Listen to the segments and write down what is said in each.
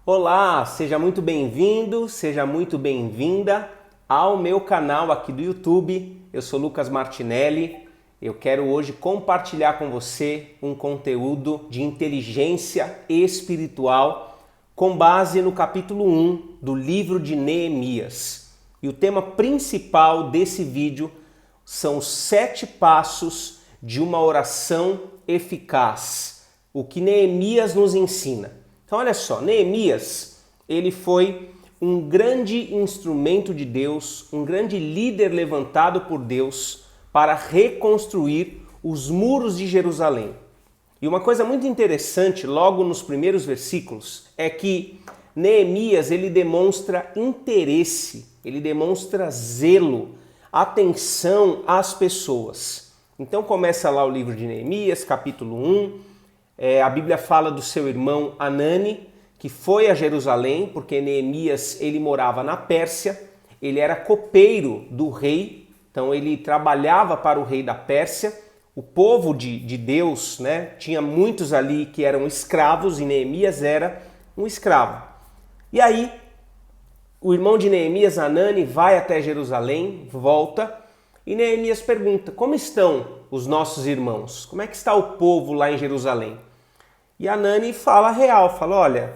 Olá, seja muito bem-vindo, seja muito bem-vinda ao meu canal aqui do YouTube. Eu sou Lucas Martinelli. Eu quero hoje compartilhar com você um conteúdo de inteligência espiritual com base no capítulo 1 do livro de Neemias. E o tema principal desse vídeo são os 7 passos de uma oração eficaz. O que Neemias nos ensina. Então olha só, Neemias, ele foi um grande instrumento de Deus, um grande líder levantado por Deus para reconstruir os muros de Jerusalém. E uma coisa muito interessante, logo nos primeiros versículos, é que Neemias ele demonstra interesse, ele demonstra zelo, atenção às pessoas. Então começa lá o livro de Neemias, capítulo 1, a Bíblia fala do seu irmão Hanani, que foi a Jerusalém, porque Neemias ele morava na Pérsia, ele era copeiro do rei, então ele trabalhava para o rei da Pérsia. O povo de Deus, né, tinha muitos ali que eram escravos e Neemias era um escravo. E aí, o irmão de Neemias, Hanani, vai até Jerusalém, volta, e Neemias pergunta, como estão os nossos irmãos? Como é que está o povo lá em Jerusalém? E Hanani fala a real, fala, olha,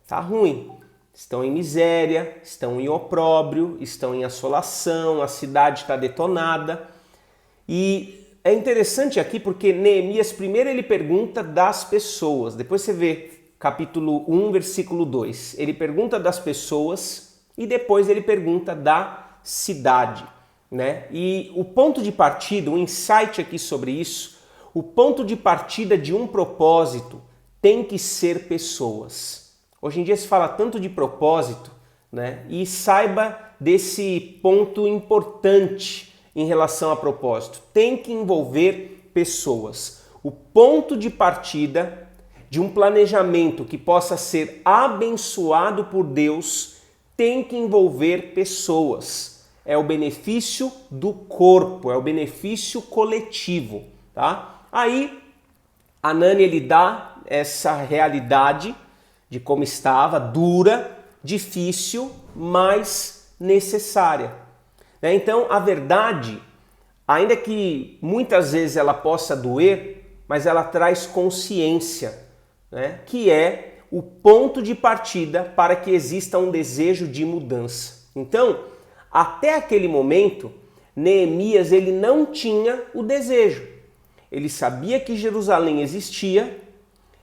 tá ruim, estão em miséria, estão em opróbrio, estão em assolação, a cidade está detonada. E é interessante aqui porque Neemias primeiro ele pergunta das pessoas, depois você vê capítulo 1, versículo 2, ele pergunta das pessoas e depois ele pergunta da cidade. Né? E o ponto de partida, um insight aqui sobre isso, o ponto de partida de um propósito tem que ser pessoas. Hoje em dia se fala tanto de propósito, né? E saiba desse ponto importante em relação a propósito. Tem que envolver pessoas. O ponto de partida de um planejamento que possa ser abençoado por Deus tem que envolver pessoas. É o benefício do corpo, é o benefício coletivo, tá? Aí, Hanani ele dá essa realidade de como estava, dura, difícil, mas necessária. Então, a verdade, ainda que muitas vezes ela possa doer, mas ela traz consciência, né? Que é o ponto de partida para que exista um desejo de mudança. Então, até aquele momento, Neemias ele não tinha o desejo. Ele sabia que Jerusalém existia,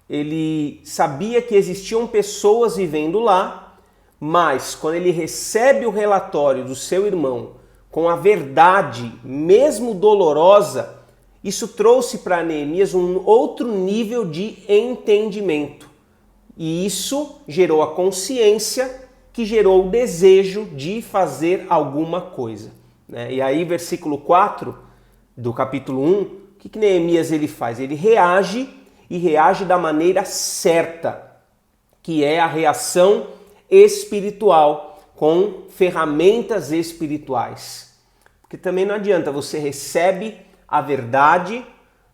ele sabia que existiam pessoas vivendo lá, mas quando ele recebe o relatório do seu irmão com a verdade, mesmo dolorosa, isso trouxe para Neemias um outro nível de entendimento. E isso gerou a consciência que gerou o desejo de fazer alguma coisa. E aí, versículo 4 do capítulo 1, o que Neemias ele faz? Ele reage e reage da maneira certa, que é a reação espiritual, com ferramentas espirituais. Porque também não adianta, você recebe a verdade,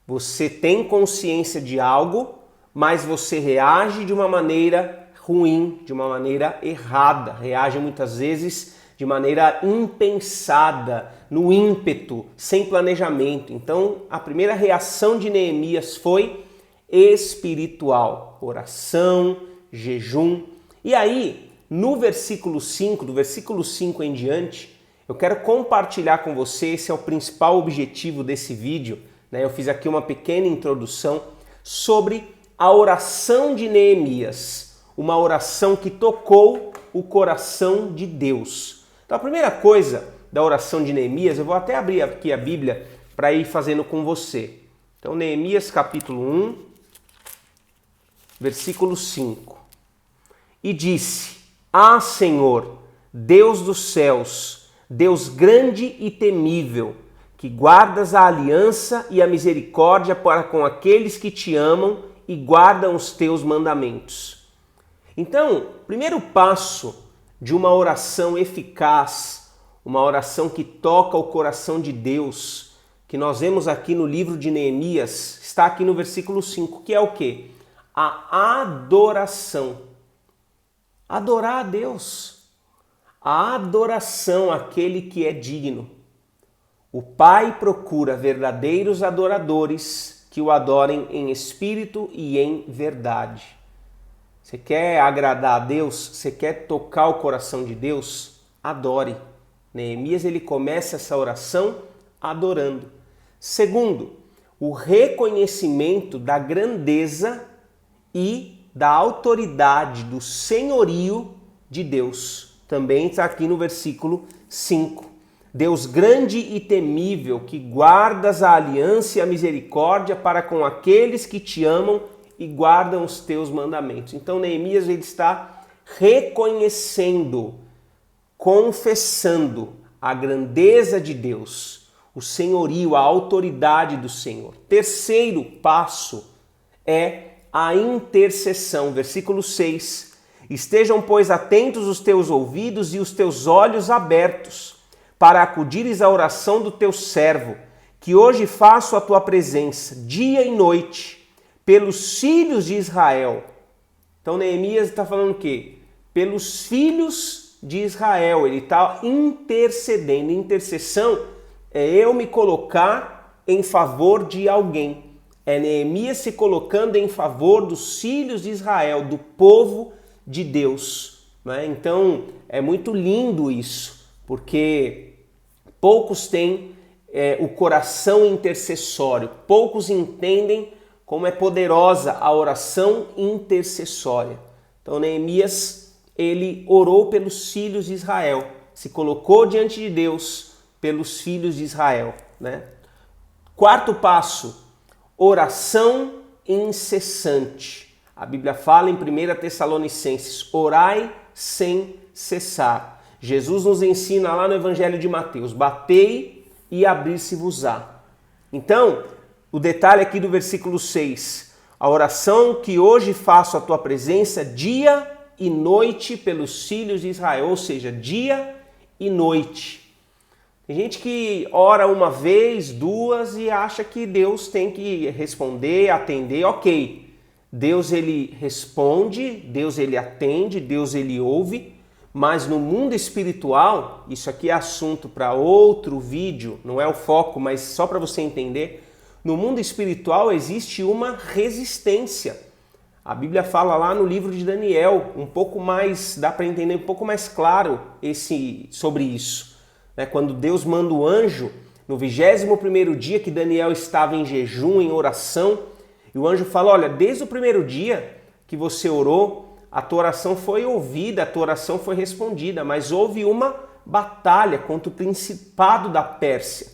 você tem consciência de algo, mas você reage de uma maneira ruim, de uma maneira errada, reage muitas vezes de maneira impensada, no ímpeto, sem planejamento. Então, a primeira reação de Neemias foi espiritual, oração, jejum. E aí, no versículo 5, do versículo 5 em diante, eu quero compartilhar com você, esse é o principal objetivo desse vídeo, né? Eu fiz aqui uma pequena introdução sobre a oração de Neemias, uma oração que tocou o coração de Deus. Então a primeira coisa da oração de Neemias, eu vou até abrir aqui a Bíblia para ir fazendo com você. Então Neemias capítulo 1, versículo 5. E disse, Senhor, Deus dos céus, Deus grande e temível, que guardas a aliança e a misericórdia para com aqueles que te amam e guardam os teus mandamentos. Então, primeiro passo de uma oração eficaz, uma oração que toca o coração de Deus, que nós vemos aqui no livro de Neemias, está aqui no versículo 5, que é o quê? A adoração. Adorar a Deus. A adoração àquele que é digno. O Pai procura verdadeiros adoradores que o adorem em espírito e em verdade. Você quer agradar a Deus? Você quer tocar o coração de Deus? Adore. Neemias ele começa essa oração adorando. Segundo, o reconhecimento da grandeza e da autoridade, do senhorio de Deus. Também está aqui no versículo 5. Deus grande e temível, que guardas a aliança e a misericórdia para com aqueles que te amam e guardam os teus mandamentos. Então Neemias ele está reconhecendo, confessando a grandeza de Deus, o senhorio, a autoridade do Senhor. Terceiro passo é a intercessão. Versículo 6. Estejam, pois, atentos os teus ouvidos e os teus olhos abertos, para acudires à oração do teu servo, que hoje faço a tua presença, dia e noite, pelos filhos de Israel. Então Neemias está falando o quê? Pelos filhos de Israel. Ele está intercedendo. Intercessão é eu me colocar em favor de alguém. É Neemias se colocando em favor dos filhos de Israel, do povo de Deus. Né? Então é muito lindo isso, porque poucos têm o coração intercessório, poucos entendem como é poderosa a oração intercessória. Então Neemias, ele orou pelos filhos de Israel, se colocou diante de Deus pelos filhos de Israel. Né? Quarto passo, oração incessante. A Bíblia fala em 1 Tessalonicenses, orai sem cessar. Jesus nos ensina lá no Evangelho de Mateus, batei e abrir-se-vos-á. Então, o detalhe aqui do versículo 6, a oração que hoje faço à tua presença, dia e noite pelos filhos de Israel, ou seja, dia e noite. Tem gente que ora uma vez, duas e acha que Deus tem que responder, atender, ok. Deus ele responde, Deus ele atende, Deus ele ouve, mas no mundo espiritual, isso aqui é assunto para outro vídeo, não é o foco, mas só para você entender, no mundo espiritual existe uma resistência. A Bíblia fala lá no livro de Daniel, um pouco mais, dá para entender um pouco mais claro sobre isso. Quando Deus manda o anjo, no 21º dia que Daniel estava em jejum, em oração, e o anjo fala, olha, desde o primeiro dia que você orou, a tua oração foi ouvida, a tua oração foi respondida, mas houve uma batalha contra o principado da Pérsia.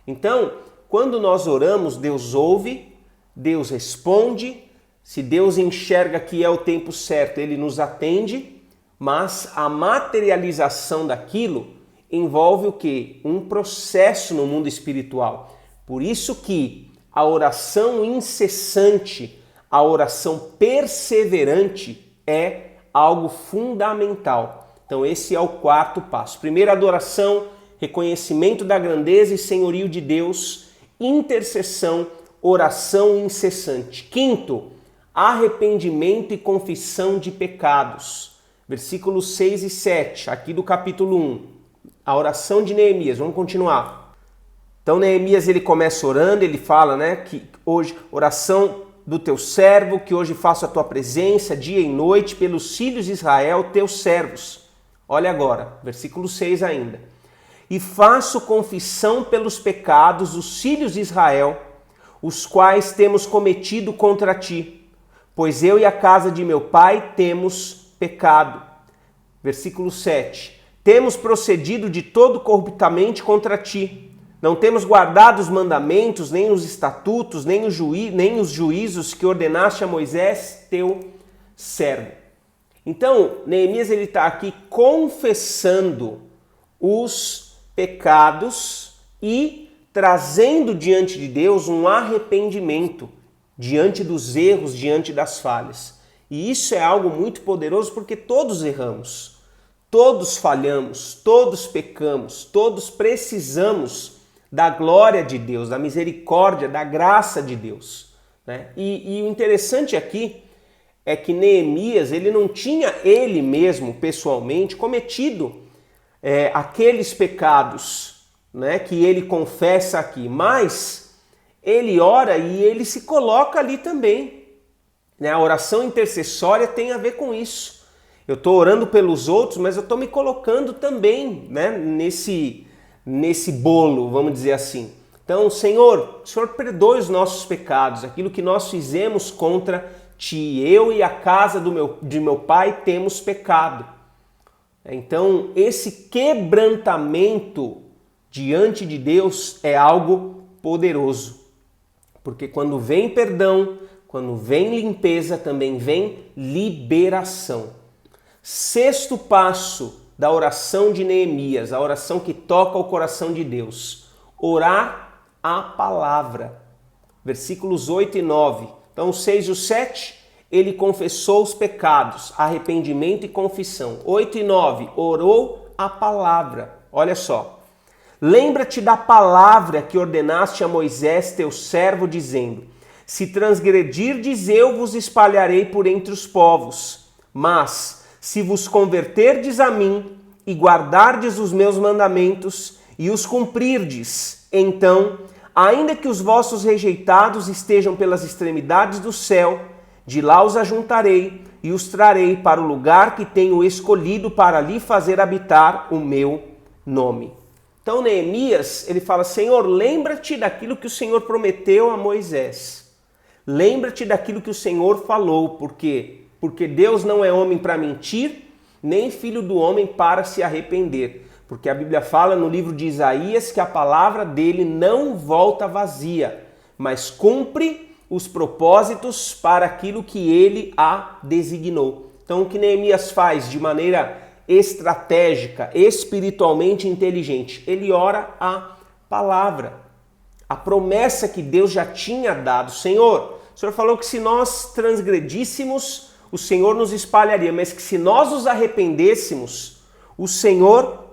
Então, quando nós oramos, Deus ouve, Deus responde, se Deus enxerga que é o tempo certo, Ele nos atende, mas a materialização daquilo envolve o quê? Um processo no mundo espiritual. Por isso que a oração incessante, a oração perseverante é algo fundamental. Então esse é o quarto passo. Primeiro, adoração, reconhecimento da grandeza e senhorio de Deus, intercessão, oração incessante. Quinto, arrependimento e confissão de pecados. Versículos 6 e 7, aqui do capítulo 1. A oração de Neemias, vamos continuar. Então Neemias ele começa orando, ele fala, que hoje, oração do teu servo, que hoje faço a tua presença, dia e noite, pelos filhos de Israel, teus servos. Olha agora, versículo 6 ainda. E faço confissão pelos pecados dos filhos de Israel, os quais temos cometido contra ti, pois eu e a casa de meu pai temos pecado. Versículo 7. Temos procedido de todo corruptamente contra ti. Não temos guardado os mandamentos, nem os estatutos, nem os juízos que ordenaste a Moisés, teu servo. Então, Neemias ele está aqui confessando os pecados e trazendo diante de Deus um arrependimento diante dos erros, diante das falhas. E isso é algo muito poderoso porque todos erramos, todos falhamos, todos pecamos, todos precisamos da glória de Deus, da misericórdia, da graça de Deus. E o interessante aqui é que Neemias, ele não tinha ele mesmo, pessoalmente, cometido aqueles pecados, né, que ele confessa aqui, mas ele ora e ele se coloca ali também. Né? A oração intercessória tem a ver com isso. Eu estou orando pelos outros, mas eu estou me colocando também, né, nesse bolo, vamos dizer assim. Então, Senhor, o Senhor perdoe os nossos pecados, aquilo que nós fizemos contra Ti. Eu e a casa de meu pai temos pecado. Então, esse quebrantamento diante de Deus é algo poderoso. Porque quando vem perdão, quando vem limpeza, também vem liberação. Sexto passo da oração de Neemias, a oração que toca o coração de Deus. Orar a palavra. Versículos 8 e 9. Então, o 6 e o 7, ele confessou os pecados, arrependimento e confissão. 8 e 9, orou a palavra. Olha só. Lembra-te da palavra que ordenaste a Moisés, teu servo, dizendo: se transgredirdes, eu vos espalharei por entre os povos. Mas, se vos converterdes a mim e guardardes os meus mandamentos e os cumprirdes, então, ainda que os vossos rejeitados estejam pelas extremidades do céu, de lá os ajuntarei e os trarei para o lugar que tenho escolhido para ali fazer habitar o meu nome. Então Neemias, ele fala: Senhor, lembra-te daquilo que o Senhor prometeu a Moisés. Lembra-te daquilo que o Senhor falou. Por quê? Porque Deus não é homem para mentir, nem filho do homem para se arrepender. Porque a Bíblia fala no livro de Isaías que a palavra dele não volta vazia, mas cumpre os propósitos para aquilo que ele a designou. Então o que Neemias faz de maneira estratégica, espiritualmente inteligente, ele ora a palavra, a promessa que Deus já tinha dado. Senhor, o Senhor falou que se nós transgredíssemos, o Senhor nos espalharia, mas que se nós nos arrependêssemos, o Senhor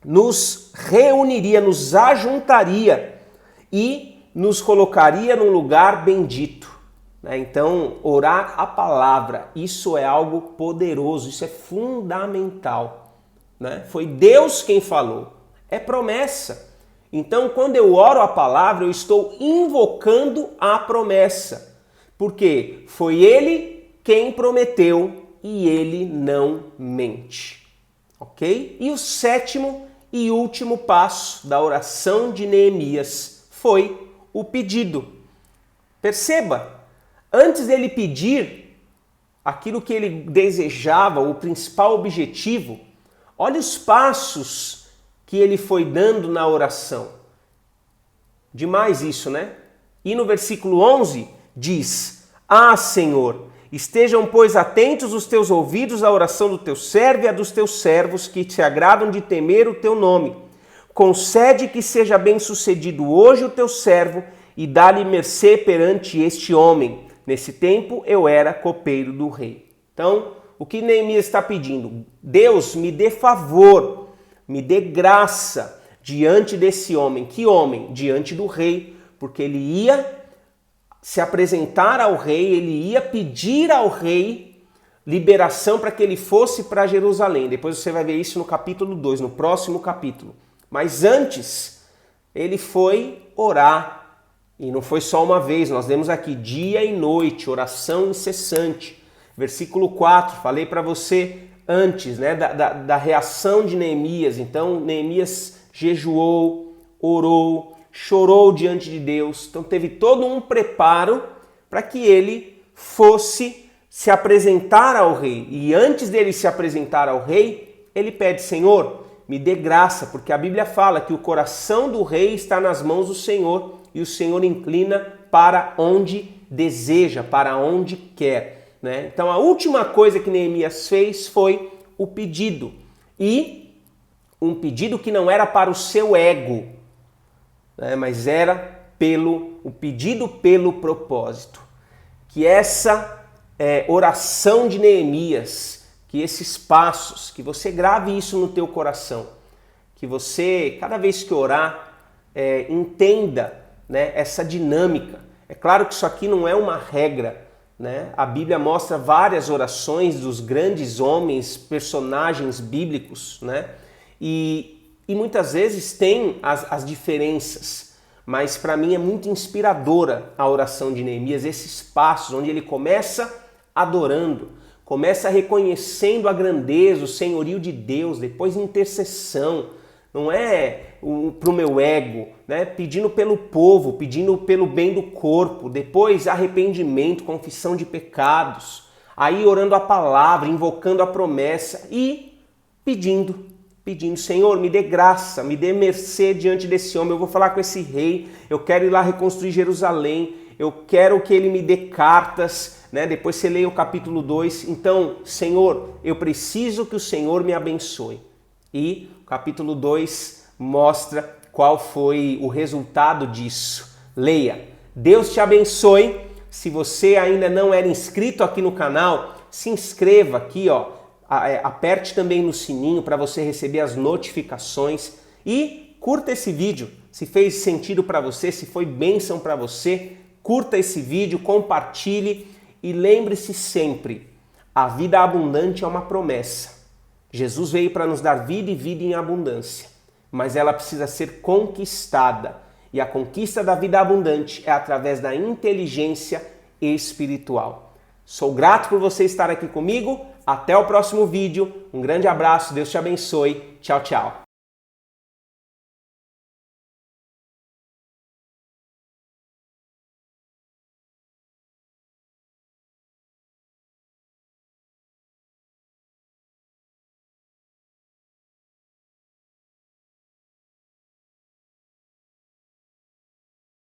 nos reuniria, nos ajuntaria e nos colocaria num lugar bendito. Então, orar a palavra, isso é algo poderoso, isso é fundamental. Foi Deus quem falou, é promessa. Então, quando eu oro a palavra, eu estou invocando a promessa, porque foi Ele quem prometeu e Ele não mente. Ok? E o sétimo e último passo da oração de Neemias foi o pedido. Perceba, antes dele pedir aquilo que ele desejava, o principal objetivo, olha os passos que ele foi dando na oração. Demais isso, né? E no versículo 11 diz: Ah, Senhor, estejam, pois, atentos os teus ouvidos à oração do teu servo e a dos teus servos que te agradam de temer o teu nome. Concede que seja bem-sucedido hoje o teu servo e dá-lhe mercê perante este homem. Nesse tempo eu era copeiro do rei. Então, o que Neemias está pedindo? Deus, me dê favor, me dê graça diante desse homem. Que homem? Diante do rei, porque ele ia se apresentar ao rei, ele ia pedir ao rei liberação para que ele fosse para Jerusalém. Depois você vai ver isso no capítulo 2, no próximo capítulo. Mas antes, ele foi orar. E não foi só uma vez, nós vemos aqui dia e noite, oração incessante. Versículo 4, falei para você antes, né, da reação de Neemias. Então, Neemias jejuou, orou, chorou diante de Deus. Então, teve todo um preparo para que ele fosse se apresentar ao rei. E antes dele se apresentar ao rei, ele pede: Senhor, me dê graça, porque a Bíblia fala que o coração do rei está nas mãos do Senhor e o Senhor inclina para onde deseja, para onde quer. Então a última coisa que Neemias fez foi o pedido. E um pedido que não era para o seu ego, mas era o pedido pelo propósito. Que essa oração de Neemias, que esses passos, que você grave isso no teu coração, que você, cada vez que orar, entenda essa dinâmica. É claro que isso aqui não é uma regra, né? A Bíblia mostra várias orações dos grandes homens, personagens bíblicos, né? E muitas vezes tem as diferenças, mas para mim é muito inspiradora a oração de Neemias, esses passos onde ele começa adorando, começa reconhecendo a grandeza, o senhorio de Deus, depois intercessão, não é para o meu ego, né? Pedindo pelo povo, pedindo pelo bem do corpo, depois arrependimento, confissão de pecados, aí orando a palavra, invocando a promessa e pedindo, Senhor, me dê graça, me dê mercê diante desse homem, eu vou falar com esse rei, eu quero ir lá reconstruir Jerusalém, eu quero que ele me dê cartas, né? Depois você lê o capítulo 2, então, Senhor, eu preciso que o Senhor me abençoe. E o capítulo 2 mostra qual foi o resultado disso. Leia. Deus te abençoe. Se você ainda não era inscrito aqui no canal, se inscreva aqui, ó. Aperte também no sininho para você receber as notificações e curta esse vídeo. Se fez sentido para você, se foi bênção para você, curta esse vídeo, compartilhe e lembre-se sempre, a vida abundante é uma promessa. Jesus veio para nos dar vida e vida em abundância, mas ela precisa ser conquistada. E a conquista da vida abundante é através da inteligência espiritual. Sou grato por você estar aqui comigo. Até o próximo vídeo. Um grande abraço, Deus te abençoe. Tchau, tchau.